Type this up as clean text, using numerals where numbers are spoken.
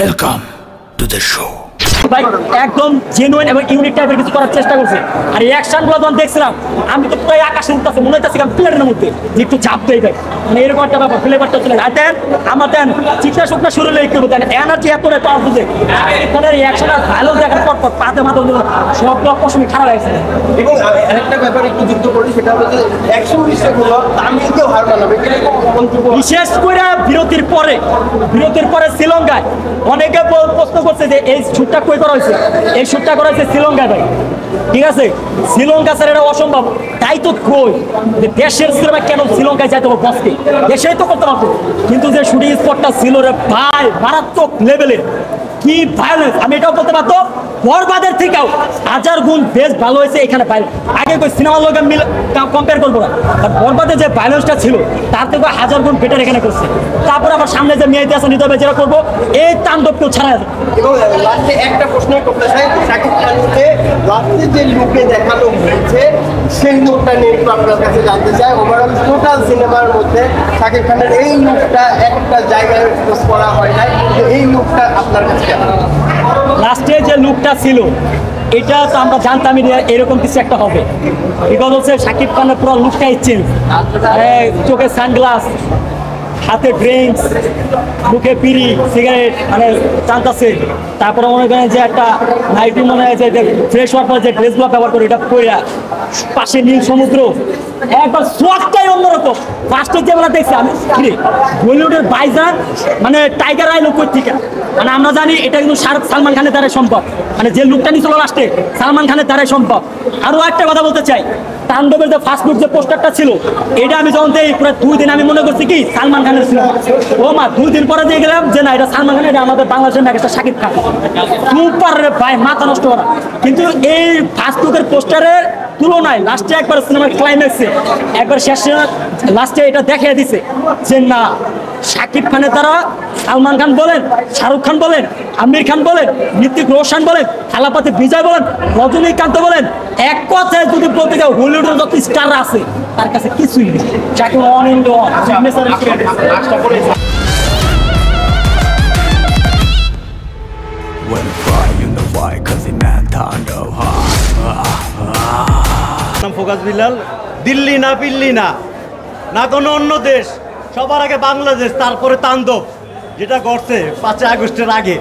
Welcome to the show. ভাই একদম genuine এবং ইউনিক টাইপের কিছু করার চেষ্টা করছে। আর এই অ্যাকশনগুলো যখন দেখছিলাম আমি তো পুরো আকাশে উঠতেছে, মনে হইতেছে প্লেনের মধ্যে যে একটু চাপ দেয় ভাই, মানে এরকম একটা ব্যাপার ফ্লেভারটা চলে যায়। দেন আমার দেন চিকনা শুকনা শুরু হলে একটু দেন এনার্জি এত পাওয়ার বুঝে এখানে এই অ্যাকশনটা ভালো দেখার পর পাতে মাথা সব অপসময় খারাপ লাগছে। এবং আরেকটা ব্যাপার একটু যুক্ত করি, সেটা হলো যে অ্যাকশন বিষয়গুলো দাম দিতেও হার মানাবে। বিশেষ করে বিরতির পরে শ্রীলঙ্কায় অনেকে প্রশ্ন করছে যে এই শুটটা কই করা হয়েছে। এই শুটটা করা হয়েছে শ্রীলঙ্কায় ভাই, ঠিক আছে? শ্রীলঙ্কা স্যার এটা অসম্ভব, তাই তো কই যে দেশের সিনেমা কেন শ্রীলঙ্কায় যাইতে হবে বসকে, দেশেই তো করতে পারতো। কিন্তু যে শুটিং স্পটটা ছিল রে ভাই মারাত্মক লেভেলের, কি ভায়োলেন্স! আমি এটাও বলতে পারতো বরবাদের থেকেও 1000 গুণ বেশ ভালো হয়েছে এখানে। আগে কই সিনেমার লোক কম্পেয়ার করবো না, বরবাদের যে ভায়োলেন্সটা ছিল তার থেকে 1000 গুণ বেটার এখানে করছে। তারপর আবার সামনে যে মেয়েতে আছে নিতে হবে যেটা করবো, এই তাণ্ডবকেও ছাড়া আছে। এবং লাস্টে একটা প্রশ্ন করতে চাই, শাকিব খানকে লাস্টে যে লুকে দেখানো হয়েছে সেই লুকটা নিয়ে একটু আপনার কাছে জানতে চাই। ওভারঅল টোটাল সিনেমার মধ্যে শাকিব খানের এই লুকটা একটা জায়গায় পোজ করা হয় না, এই লুকটা আপনার কাছে কেমন? লাস্টে যে লুকটা ছিল এটা তো আমরা জানতামই এরকম কিছু একটা হবে। বিকজ হচ্ছে শাকিব খানের পুরো লুকটাই চেঞ্জ, চোখে সানগ্লাস, হাতে ড্রিঙ্কস, মুখে পিড়ি সিগারেট মানে টানতেছে। তারপরে মনে করেন যে একটা নাইটি মনে হয় যে ফ্রেশ হওয়ার পর যে ড্রেসগুলো ব্যবহার করে এটা পরে পাশে নীল সমুদ্র, একবার সোয়াকটাই অন্যরকম। ফার্স্টে যেগুলো দেখছি আমি বলিউডের বাইজান মানে টাইগার আই লোক থেকে, মানে আমরা জানি এটা কিন্তু সালমান খানের দ্বারাই সম্ভব, মানে যে লুকটা নিয়েছিল লাস্টে সালমান খানের দ্বারাই সম্ভব। আরও একটা কথা বলতে চাই, তাণ্ডবের যে ফার্স্ট লুক যে পোস্টারটা ছিল এটা আমি যখন দেখি পুরো 2 দিন আমি মনে করছি কি সালমান খানের ছিল। ও মা 2 দিন পরে দিয়ে গেলাম যে না এটা সালমান খানের, এটা আমাদের বাংলাদেশের ম্যাগেস্টার শাকিব খান। সুপার রে ভাই, মাথা নষ্ট করা। কিন্তু এই ফার্স্ট লুকের পোস্টারের তুলনায় লাস্টে একবার সিনেমার ক্লাইম্যাক্সে একবার শেষে লাস্টে এটা দেখিয়ে দিছে যে না শাকিব খানের দ্বারা সালমান খান বলেন, শাহরুখ খান বলেন, আমির খান বলেন, ঋতিক রোশন বলেন, থালাপতি বিজয় বলেন, রজনীকান্ত বলেন, এক কথায় যদি বলতে যাও হলিউডের যত স্টার আছে তার কাছে কিছুই নেই। Shakib on in on When fly you know why, cause it man taண்டব নাম ফোকাস বিলাল। দিল্লি না পিল্লি না, না কোনো অন্য দেশ, সবার আগে বাংলাদেশ, তারপরে তাণ্ডব যেটা করছে 5 আগস্টের আগে।